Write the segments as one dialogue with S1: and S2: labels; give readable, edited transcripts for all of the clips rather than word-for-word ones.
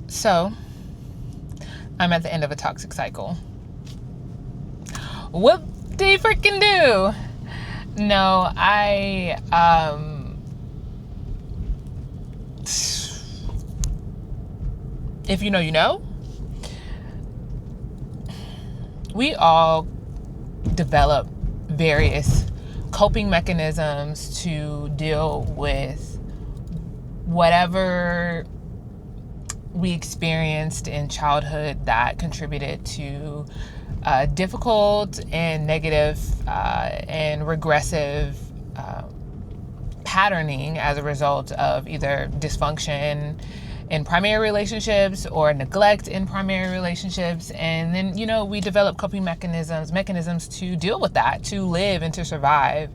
S1: So I'm at the end of a toxic cycle. What do you freaking do? No, if you know, you know. We all develop various coping mechanisms to deal with whatever we experienced in childhood that contributed to difficult and negative and regressive patterning as a result of either dysfunction in primary relationships or neglect in primary relationships. And then, we develop coping mechanisms to deal with that, to live and to survive.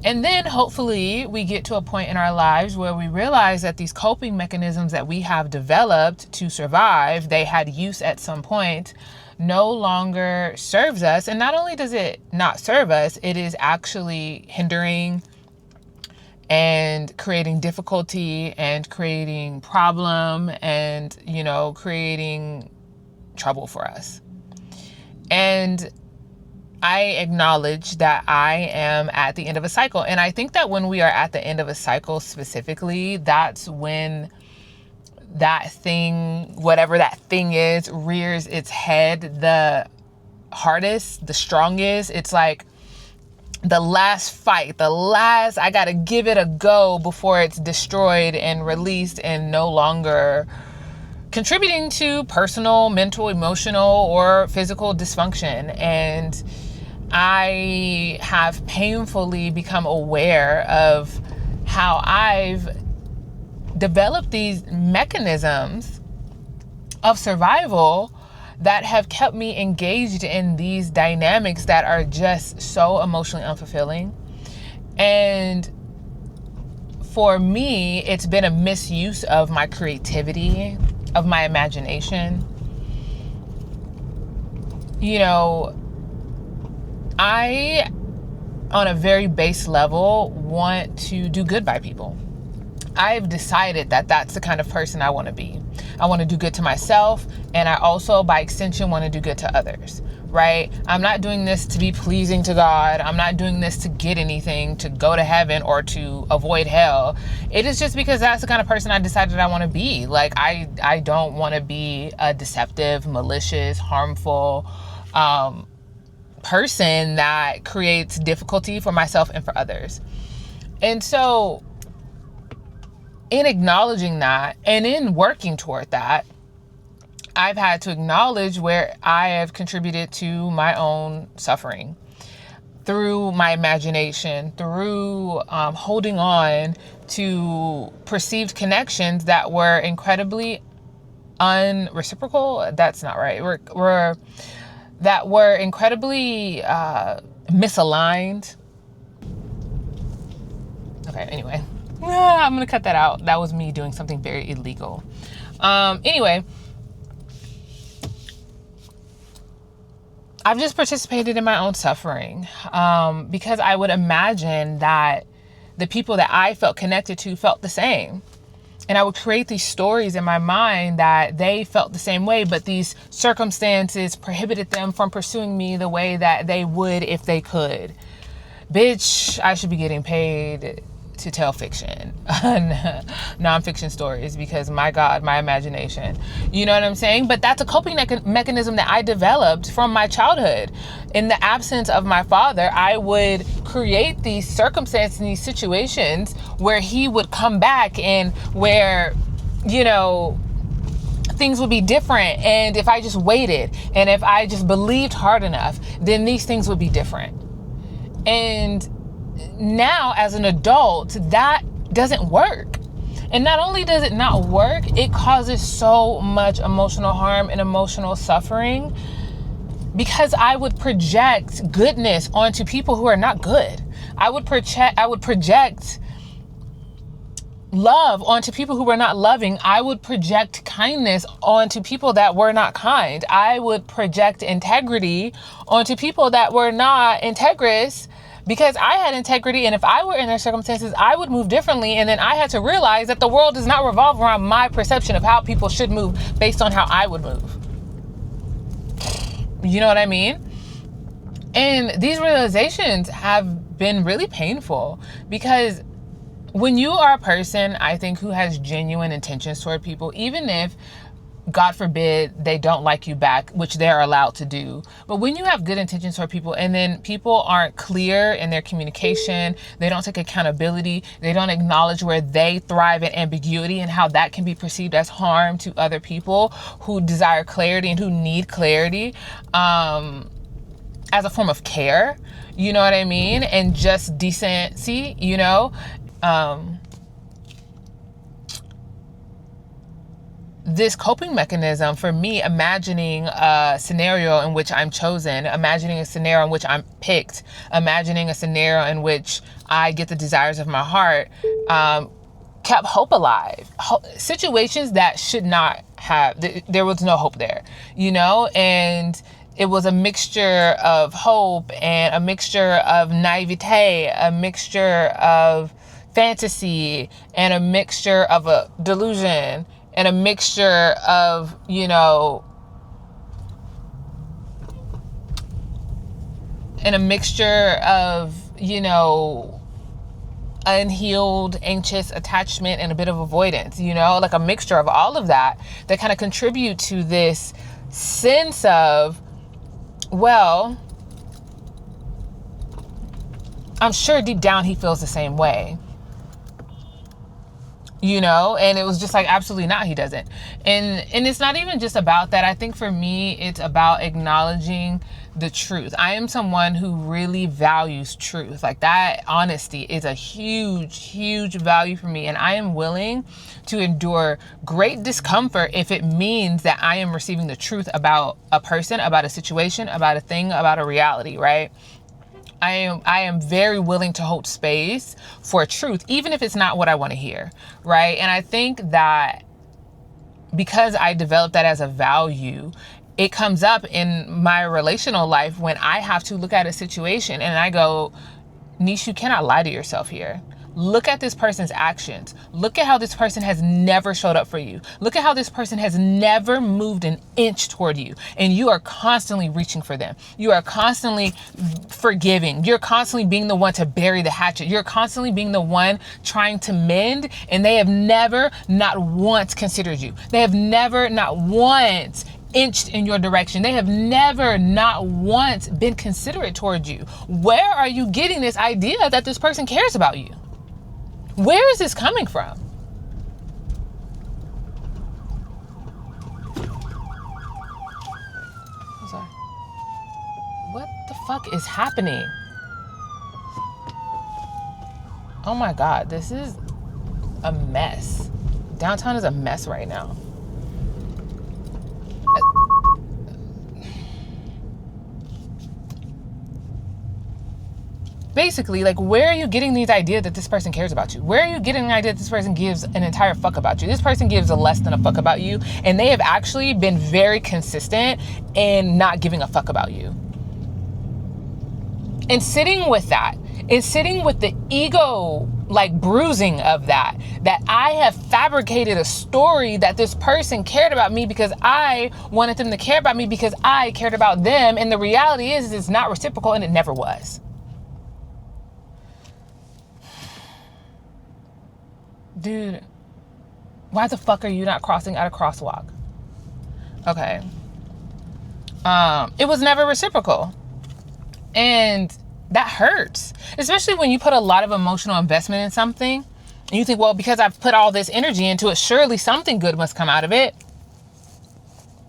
S1: And then hopefully we get to a point in our lives where we realize that these coping mechanisms that we have developed to survive, they had use at some point, no longer serves us. And not only does it not serve us, it is actually hindering and creating difficulty and creating problem and, creating trouble for us. And I acknowledge that I am at the end of a cycle. And I think that when we are at the end of a cycle specifically, that's when that thing, whatever that thing is, rears its head the hardest, the strongest. It's like the last fight, I gotta give it a go before it's destroyed and released and no longer contributing to personal, mental, emotional, or physical dysfunction. And I have painfully become aware of how I've developed these mechanisms of survival that have kept me engaged in these dynamics that are just so emotionally unfulfilling. And for me, it's been a misuse of my creativity, of my imagination. I, on a very base level, want to do good by people. I've decided that that's the kind of person I want to be. I want to do good to myself, and I also, by extension, want to do good to others, right? I'm not doing this to be pleasing to God. I'm not doing this to get anything, to go to heaven or to avoid hell. It is just because that's the kind of person I decided I want to be. Like, I don't want to be a deceptive, malicious, harmful person that creates difficulty for myself and for others. And so, in acknowledging that and in working toward that, I've had to acknowledge where I have contributed to my own suffering through my imagination, through holding on to perceived connections that were incredibly unreciprocal. That's not right. That were incredibly misaligned. Okay, anyway. I'm going to cut that out. That was me doing something very illegal. Anyway, I've just participated in my own suffering because I would imagine that the people that I felt connected to felt the same. And I would create these stories in my mind that they felt the same way, but these circumstances prohibited them from pursuing me the way that they would if they could. Bitch, I should be getting paid to tell fiction, nonfiction stories, because my God, my imagination, you know what I'm saying? But that's a coping mechanism that I developed from my childhood. In the absence of my father, I would create these circumstances and these situations where he would come back and where, things would be different. And if I just waited and if I just believed hard enough, then these things would be different. And now as an adult, that doesn't work. And not only does it not work, it causes so much emotional harm and emotional suffering because I would project goodness onto people who are not good. I would project love onto people who were not loving. I would project kindness onto people that were not kind. I would project integrity onto people that were not integrous. because I had integrity, and if I were in their circumstances, I would move differently. And then I had to realize that the world does not revolve around my perception of how people should move based on how I would move. You know what I mean? And these realizations have been really painful, because when you are a person, I think, who has genuine intentions toward people, even if, God forbid, they don't like you back, which they're allowed to do. But when you have good intentions toward people, and then people aren't clear in their communication, they don't take accountability, they don't acknowledge where they thrive in ambiguity and how that can be perceived as harm to other people who desire clarity and who need clarity, as a form of care, you know what I mean? And just decency, you know? This coping mechanism for me, imagining a scenario in which I'm chosen, imagining a scenario in which I'm picked, imagining a scenario in which I get the desires of my heart, kept hope alive. Situations that should not have, there was no hope there, you know? And it was a mixture of hope and a mixture of naivete, a mixture of fantasy, and a mixture of a delusion, and a mixture of, you know, unhealed, anxious attachment and a bit of avoidance, you know, like a mixture of all of that kind of contribute to this sense of, well, I'm sure deep down he feels the same way. You know, and it was just like, absolutely not, he doesn't. And it's not even just about that. I think for me, it's about acknowledging the truth. I am someone who really values truth. Like, that honesty is a huge, huge value for me. And I am willing to endure great discomfort if it means that I am receiving the truth about a person, about a situation, about a thing, about a reality, right? I am very willing to hold space for truth, even if it's not what I want to hear, right? And I think that because I developed that as a value, it comes up in my relational life when I have to look at a situation and I go, Nish, you cannot lie to yourself here. Look at this person's actions. Look at how this person has never showed up for you. Look at how this person has never moved an inch toward you. And you are constantly reaching for them. You are constantly forgiving. You're constantly being the one to bury the hatchet. You're constantly being the one trying to mend. And they have never, not once, considered you. They have never, not once, inched in your direction. They have never, not once, been considerate towards you. Where are you getting this idea that this person cares about you? Where is this coming from? I'm sorry. What the fuck is happening? Oh my God, this is a mess. Downtown is a mess right now. Basically, like, where are you getting these ideas that this person cares about you? Where are you getting the idea that this person gives an entire fuck about you? This person gives a less than a fuck about you, and they have actually been very consistent in not giving a fuck about you. And sitting with that, and sitting with the ego, like, bruising of that I have fabricated a story that this person cared about me because I wanted them to care about me because I cared about them, and the reality is it's not reciprocal, and it never was. Dude, why the fuck are you not crossing at a crosswalk? Okay. It was never reciprocal. And that hurts. Especially when you put a lot of emotional investment in something and you think, well, because I've put all this energy into it, surely something good must come out of it.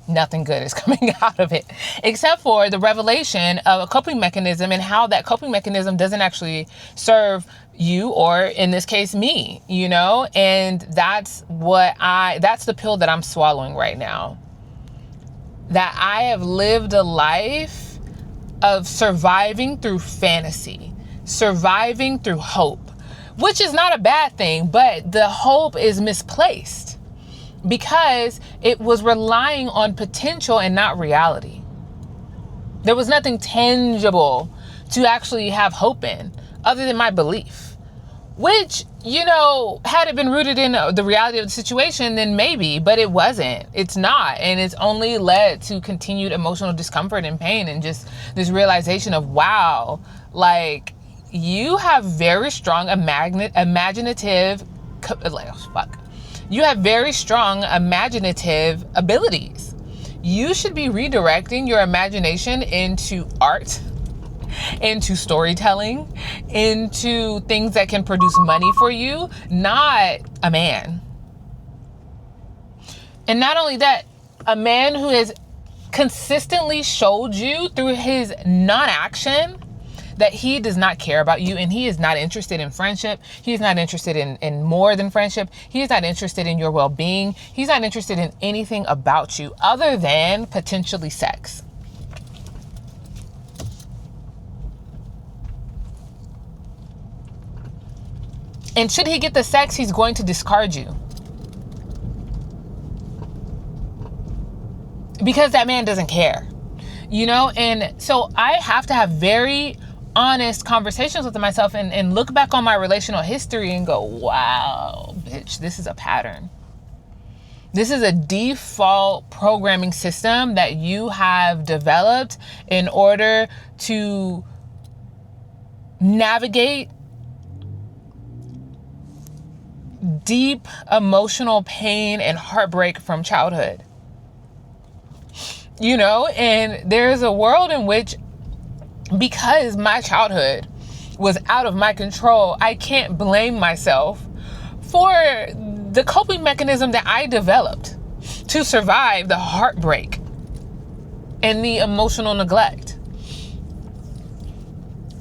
S1: Nothing good is coming out of it, except for the revelation of a coping mechanism and how that coping mechanism doesn't actually serve you, or in this case, me, you know? And that's the pill that I'm swallowing right now. That I have lived a life of surviving through fantasy, surviving through hope, which is not a bad thing, but the hope is misplaced because it was relying on potential and not reality. There was nothing tangible to actually have hope in, other than my belief. Which, you know, had it been rooted in the reality of the situation, then maybe, but it wasn't. It's not. And it's only led to continued emotional discomfort and pain, and just this realization of, wow, like, you have very strong imaginative, you have very strong imaginative abilities. You should be redirecting your imagination into art, into storytelling, into things that can produce money for you, not a man. And not only that, a man who has consistently showed you through his non-action that he does not care about you, and he is not interested in friendship. He is not interested in more than friendship. He is not interested in your well-being. He's not interested in anything about you other than potentially sex. And should he get the sex, he's going to discard you. Because that man doesn't care. You know? And so I have to have very honest conversations with myself and look back on my relational history and go, wow, bitch, this is a pattern. This is a default programming system that you have developed in order to navigate deep emotional pain and heartbreak from childhood. You know, and there's a world in which, because my childhood was out of my control, I can't blame myself for the coping mechanism that I developed to survive the heartbreak and the emotional neglect.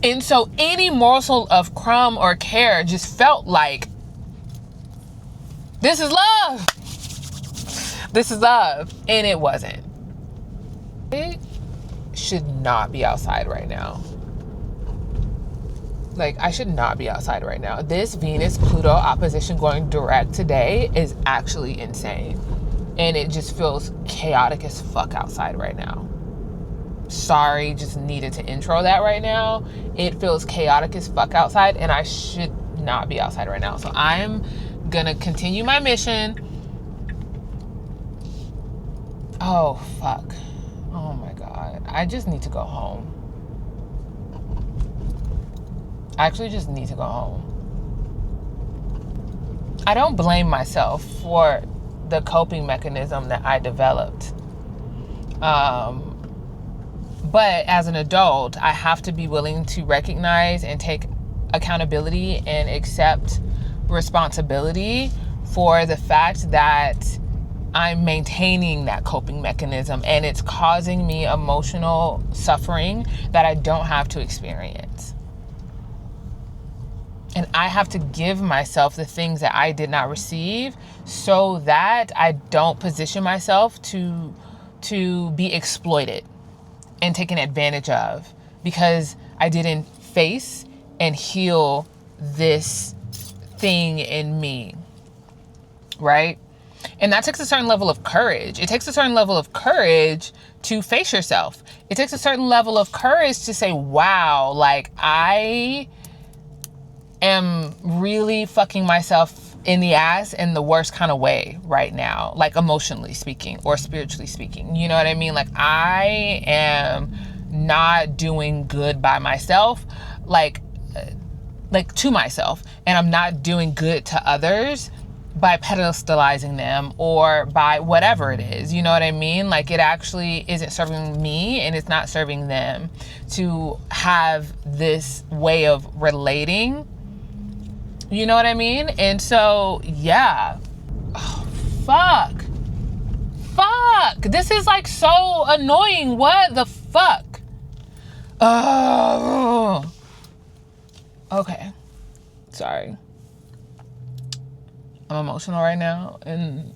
S1: And so any morsel of crumb or care just felt like, this is love. This is love. And it wasn't. It should not be outside right now. Like, I should not be outside right now. This Venus-Pluto opposition going direct today is actually insane. And it just feels chaotic as fuck outside right now. Sorry, just needed to intro that right now. It feels chaotic as fuck outside, and I should not be outside right now. So I'm gonna continue my mission. Oh, fuck. Oh my God. I just need to go home. I actually just need to go home. I don't blame myself for the coping mechanism that I developed. But as an adult, I have to be willing to recognize and take accountability and accept responsibility for the fact that I'm maintaining that coping mechanism, and it's causing me emotional suffering that I don't have to experience. And I have to give myself the things that I did not receive so that I don't position myself to be exploited and taken advantage of, because I didn't face and heal this thing in me, right? And that takes a certain level of courage. It takes a certain level of courage to face yourself. It takes a certain level of courage to say, wow, like, I am really fucking myself in the ass in the worst kind of way right now, like emotionally speaking or spiritually speaking. You know what I mean? Like, I am not doing good by myself, like to myself, and I'm not doing good to others by pedestalizing them or by whatever it is. You know what I mean? Like, it actually isn't serving me and it's not serving them to have this way of relating. You know what I mean? And so, yeah. Oh, fuck. This is like so annoying. What the fuck? Oh. Okay. Sorry. I'm emotional right now, and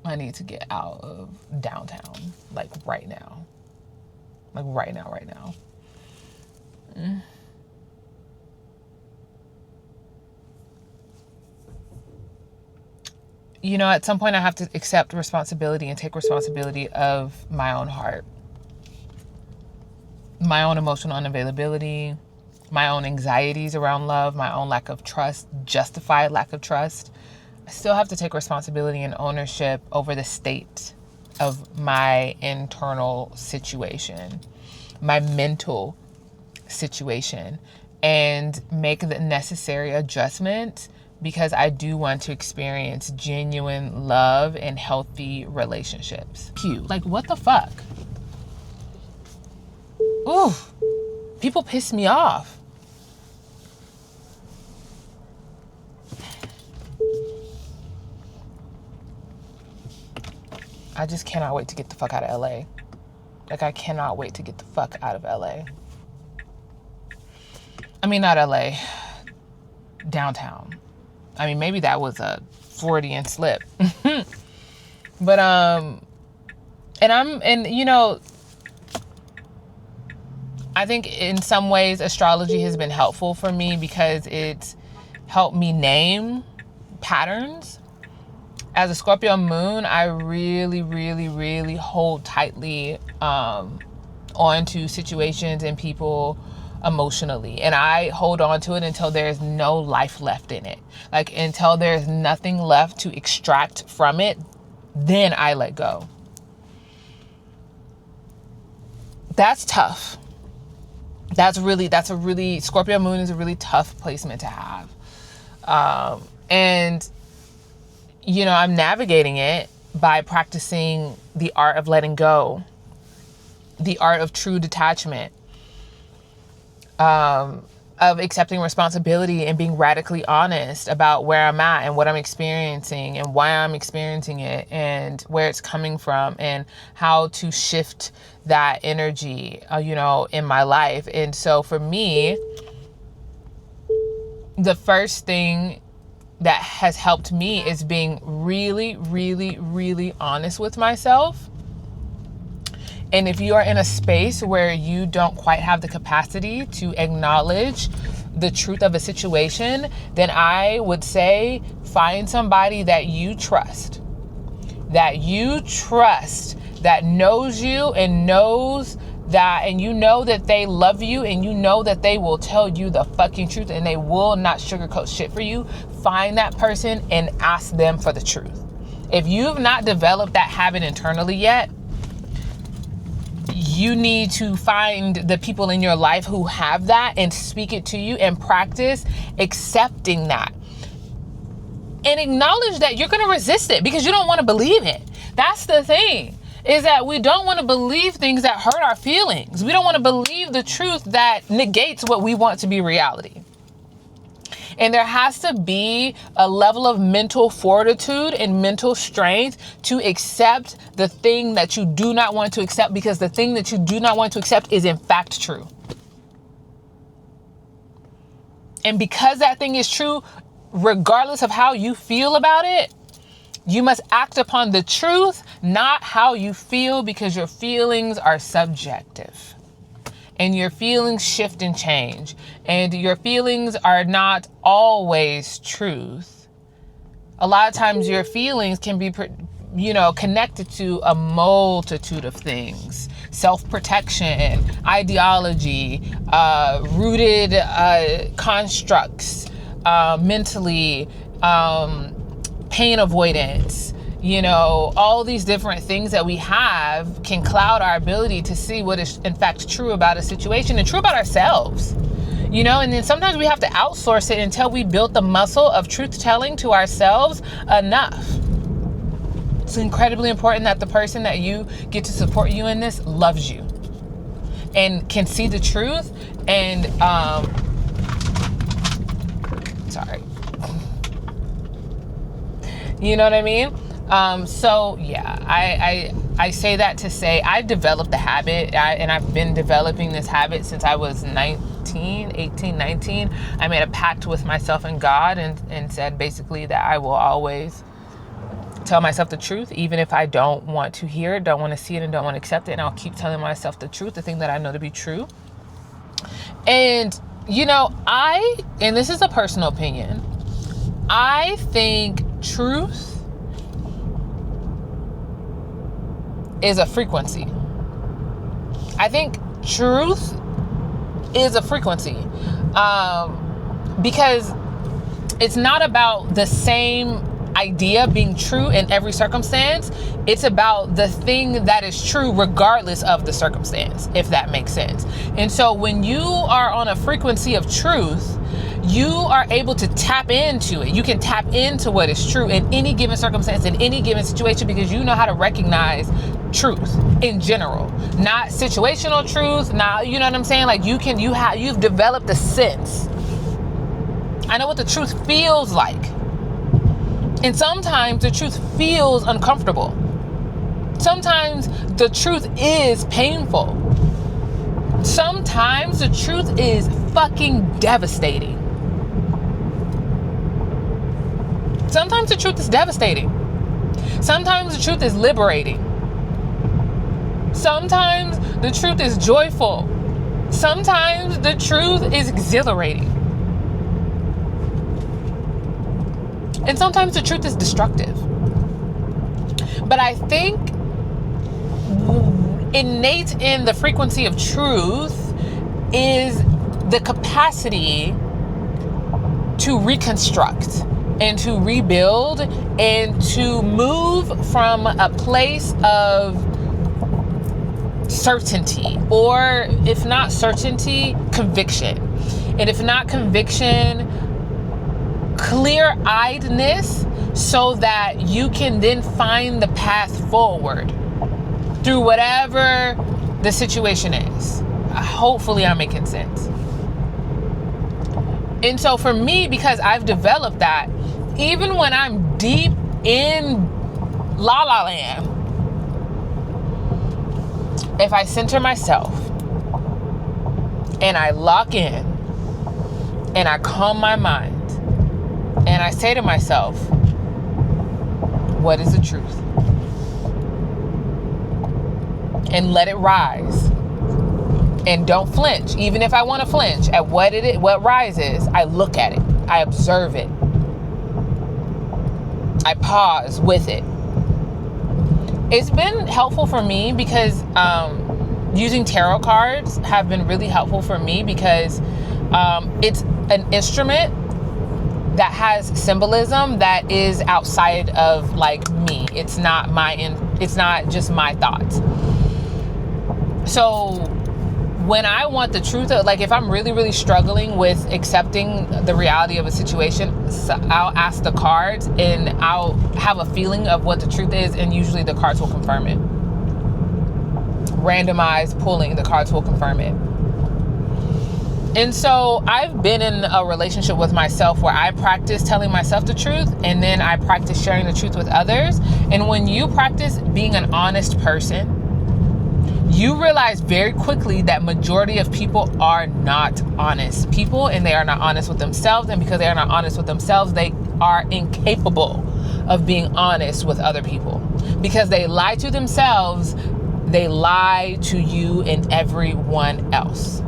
S1: I need to get out of downtown, like right now. Like right now. You know, at some point I have to accept responsibility and take responsibility of my own heart. my own emotional unavailability, my own anxieties around love, my own lack of trust, justified lack of trust. I still have to take responsibility and ownership over the state of my internal situation, my mental situation, and make the necessary adjustments, because I do want to experience genuine love and healthy relationships. Cute. Like, what the fuck? Ooh, people piss me off. I just cannot wait to get the fuck out of LA. Like, I cannot wait to get the fuck out of LA. I mean, not LA, downtown. I mean, maybe that was a Freudian slip. But, and you know, I think in some ways astrology has been helpful for me because it's helped me name patterns. As a Scorpio moon, I really, really, really hold tightly onto situations and people emotionally. And I hold on to it until there's no life left in it. Like, until there's nothing left to extract from it, then I let go. That's tough. Scorpio moon is a really tough placement to have. And, you know, I'm navigating it by practicing the art of letting go, the art of true detachment, of accepting responsibility and being radically honest about where I'm at and what I'm experiencing and why I'm experiencing it and where it's coming from and how to shift that energy, you know, in my life. And so for me, the first thing that has helped me is being really, really, really honest with myself. And if you are in a space where you don't quite have the capacity to acknowledge the truth of a situation, then I would say find somebody that you trust, that knows you and knows that, and you know that they love you and you know that they will tell you the fucking truth and they will not sugarcoat shit for you. Find that person and ask them for the truth. If you've not developed that habit internally yet, you need to find the people in your life who have that and speak it to you and practice accepting that. And acknowledge that you're going to resist it because you don't want to believe it. That's the thing, is that we don't want to believe things that hurt our feelings. We don't want to believe the truth that negates what we want to be reality. And there has to be a level of mental fortitude and mental strength to accept the thing that you do not want to accept, because the thing that you do not want to accept is in fact true. And because that thing is true, regardless of how you feel about it, you must act upon the truth, not how you feel, because your feelings are subjective. And your feelings shift and change. And your feelings are not always truth. A lot of times your feelings can be, connected to a multitude of things. Self-protection, ideology, rooted constructs, mentally, pain avoidance. All these different things that we have can cloud our ability to see what is in fact true about a situation and true about ourselves. And then sometimes we have to outsource it until we build the muscle of truth telling to ourselves enough. It's incredibly important that the person that you get to support you in this loves you and can see the truth and, sorry. You know what I mean? So yeah, I say that to say I developed the habit, and I've been developing this habit since I was 18, 19. I made a pact with myself and God and said basically that I will always tell myself the truth, even if I don't want to hear it, don't want to see it, and don't want to accept it. And I'll keep telling myself the truth, the thing that I know to be true. And, and this is a personal opinion, I think truth is a frequency. I think truth is a frequency. Because it's not about the same idea being true in every circumstance. It's about the thing that is true regardless of the circumstance, if that makes sense. And so when you are on a frequency of truth, you are able to tap into it. You can tap into what is true in any given circumstance, in any given situation, because you know how to recognize truth in general, not situational truth. Now, you know what I'm saying? Like you've developed a sense. I know what the truth feels like. And sometimes the truth feels uncomfortable. Sometimes the truth is painful. Sometimes the truth is fucking devastating. Sometimes the truth is devastating. Sometimes the truth is liberating. Sometimes the truth is joyful. Sometimes the truth is exhilarating. And sometimes the truth is destructive. But I think innate in the frequency of truth is the capacity to reconstruct and to rebuild and to move from a place of certainty, or if not certainty, conviction. And if not conviction, clear-eyedness, so that you can then find the path forward through whatever the situation is. Hopefully I'm making sense. And so for me, because I've developed that, even when I'm deep in la la land, if I center myself and I lock in and I calm my mind and I say to myself, what is the truth? And let it rise. And don't flinch. Even if I want to flinch at what rises, I look at it. I observe it. I pause with it. It's been helpful for me because using tarot cards have been really helpful for me because it's an instrument that has symbolism that is outside of like me. It's not just my thoughts. So when I want the truth, like if I'm really, really struggling with accepting the reality of a situation, so I'll ask the cards and I'll have a feeling of what the truth is, and usually the cards will confirm it. Randomized pulling, the cards will confirm it. And so I've been in a relationship with myself where I practice telling myself the truth, and then I practice sharing the truth with others. And when you practice being an honest person, you realize very quickly that majority of people are not honest people, and they are not honest with themselves. And because they are not honest with themselves, they are incapable of being honest with other people. Because they lie to themselves, they lie to you and everyone else.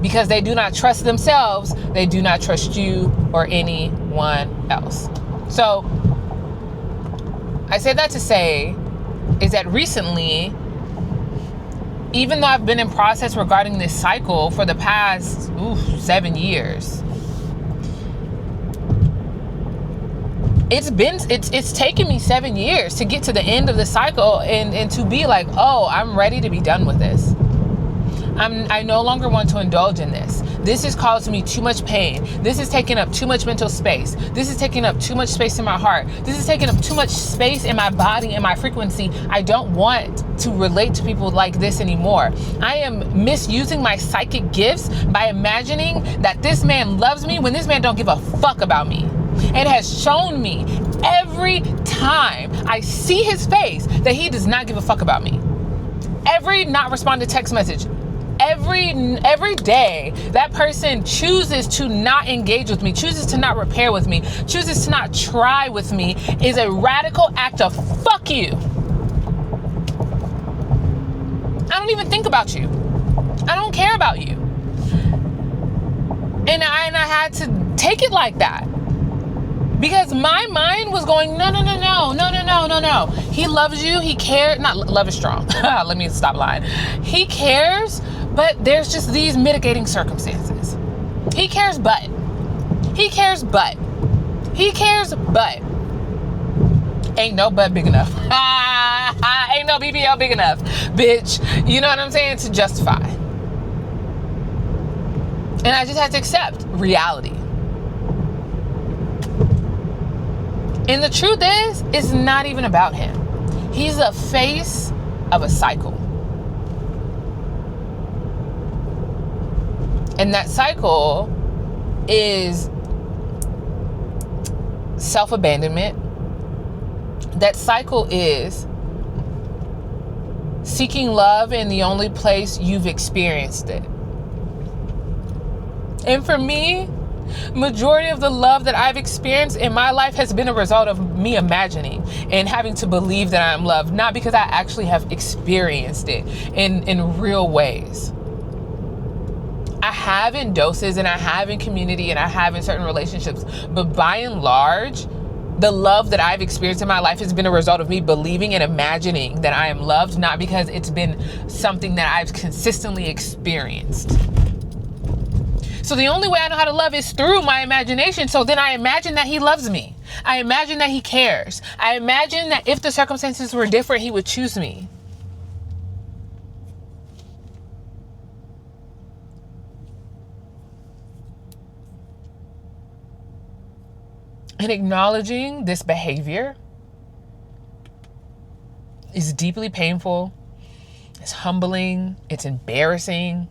S1: Because they do not trust themselves, they do not trust you or anyone else. So I say that to say is that recently, even though I've been in process regarding this cycle for the past 7 years, it's taken me 7 years to get to the end of the cycle and to be like, oh, I'm ready to be done with this. I no longer want to indulge in this. This has caused me too much pain. This is taking up too much mental space. This is taking up too much space in my heart. This is taking up too much space in my body and my frequency. I don't want to relate to people like this anymore. I am misusing my psychic gifts by imagining that this man loves me when this man don't give a fuck about me. It has shown me every time I see his face that he does not give a fuck about me. Every not responded text message, every day that person chooses to not engage with me, chooses to not repair with me, chooses to not try with me, is a radical act of fuck you. I don't even think about you. I don't care about you. And I had to take it like that. Because my mind was going, no. He loves you. He cares. Not love is strong. Let me stop lying. He cares, But there's just these mitigating circumstances. He cares, but. He cares, but. He cares, but. Ain't no butt big enough. Ain't no BBL big enough, bitch. You know what I'm saying? To justify. And I just had to accept reality. And the truth is, it's not even about him. He's the face of a cycle. And that cycle is self-abandonment. That cycle is seeking love in the only place you've experienced it. And for me, majority of the love that I've experienced in my life has been a result of me imagining and having to believe that I'm loved, not because I actually have experienced it in real ways. I have in doses, and I have in community, and I have in certain relationships, but by and large, the love that I've experienced in my life has been a result of me believing and imagining that I am loved, not because it's been something that I've consistently experienced. So the only way I know how to love is through my imagination. So then I imagine that he loves me. I imagine that he cares. I imagine that if the circumstances were different, he would choose me. And acknowledging this behavior is deeply painful. It's humbling. It's embarrassing.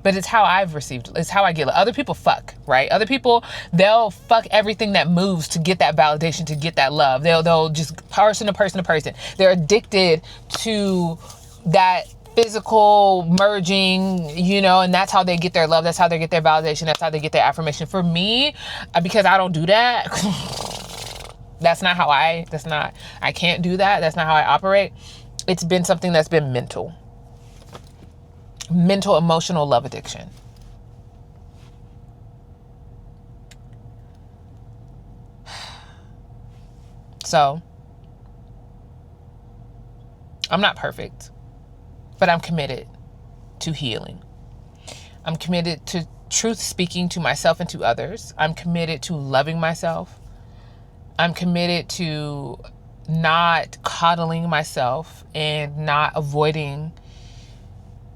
S1: But it's how I've received, it's how I get. Other people fuck, right? Other people, they'll fuck everything that moves to get that validation, to get that love. They'll just person to person to person. They're addicted to that physical merging, and that's how they get their love. That's how they get their validation. That's how they get their affirmation. For me, because I don't do that, I can't do that. That's not how I operate. It's been something that's been mental, emotional love addiction. So, I'm not perfect, but I'm committed to healing. I'm committed to truth speaking to myself and to others. I'm committed to loving myself. I'm committed to not coddling myself and not avoiding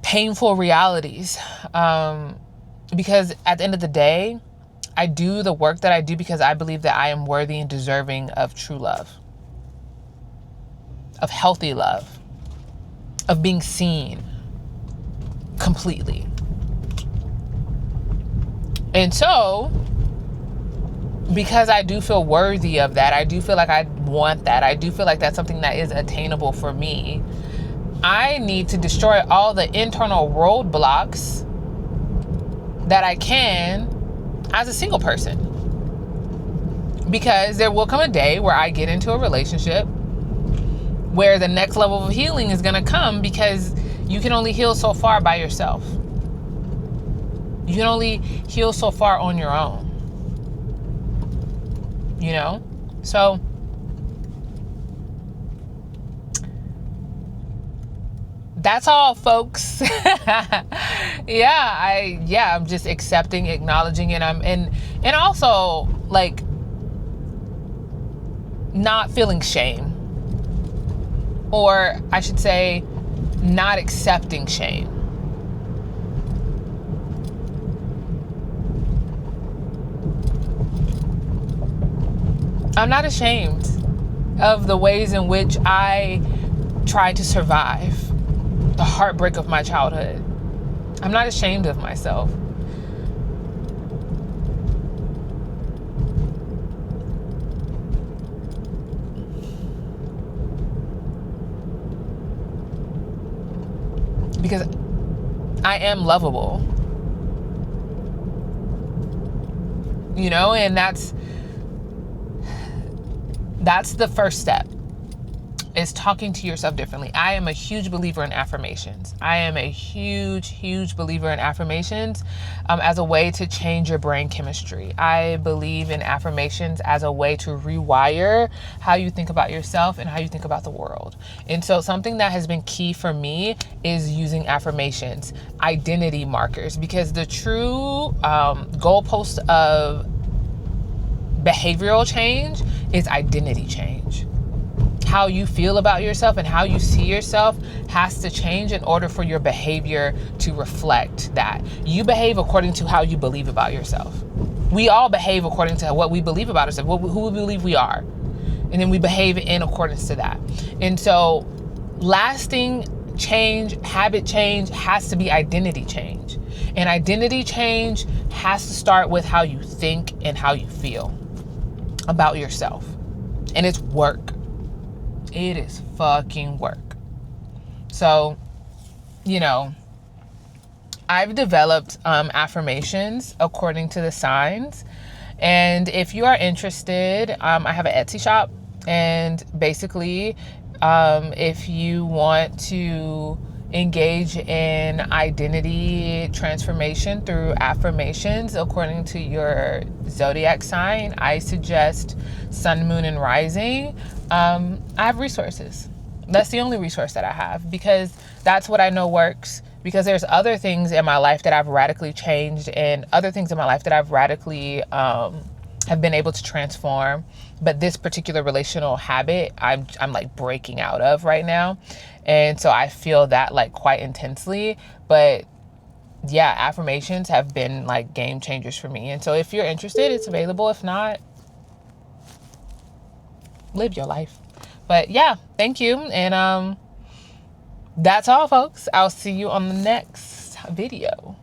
S1: painful realities. Because at the end of the day, I do the work that I do because I believe that I am worthy and deserving of true love, of healthy love, of being seen completely. And so, because I do feel worthy of that, I do feel like I want that, I do feel like that's something that is attainable for me, I need to destroy all the internal roadblocks that I can as a single person. Because there will come a day where I get into a relationship where the next level of healing is going to come, because you can only heal so far by yourself. You can only heal so far on your own. So that's all, folks. I'm just accepting, acknowledging, and also like not feeling shame, or I should say not accepting shame. I'm not ashamed of the ways in which I tried to survive the heartbreak of my childhood. I'm not ashamed of myself. Because I am lovable. And that's the first step. is talking to yourself differently. I am a huge believer in affirmations. I am a huge believer in affirmations as a way to change your brain chemistry. I believe in affirmations as a way to rewire how you think about yourself and how you think about the world. And so something that has been key for me is using affirmations, identity markers, because the true goalpost of behavioral change is identity change. How you feel about yourself and how you see yourself has to change in order for your behavior to reflect that. You behave according to how you believe about yourself. We all behave according to what we believe about ourselves, who we believe we are. And then we behave in accordance to that. And so lasting change, habit change has to be identity change. And identity change has to start with how you think and how you feel about yourself. And it's work. It is fucking work. So, I've developed affirmations according to the signs. And if you are interested, I have an Etsy shop. And basically, if you want to engage in identity transformation through affirmations according to your zodiac sign, I suggest Sun, Moon, and Rising. I have resources. That's the only resource that I have, because that's what I know works. Because there's other things in my life that I've radically changed, and other things in my life that I've radically have been able to transform. But this particular relational habit, I'm like breaking out of right now. And so I feel that like quite intensely. But yeah, affirmations have been like game changers for me. And so if you're interested, it's available. If not, live your life. But yeah, thank you. And that's all, folks. I'll see you on the next video.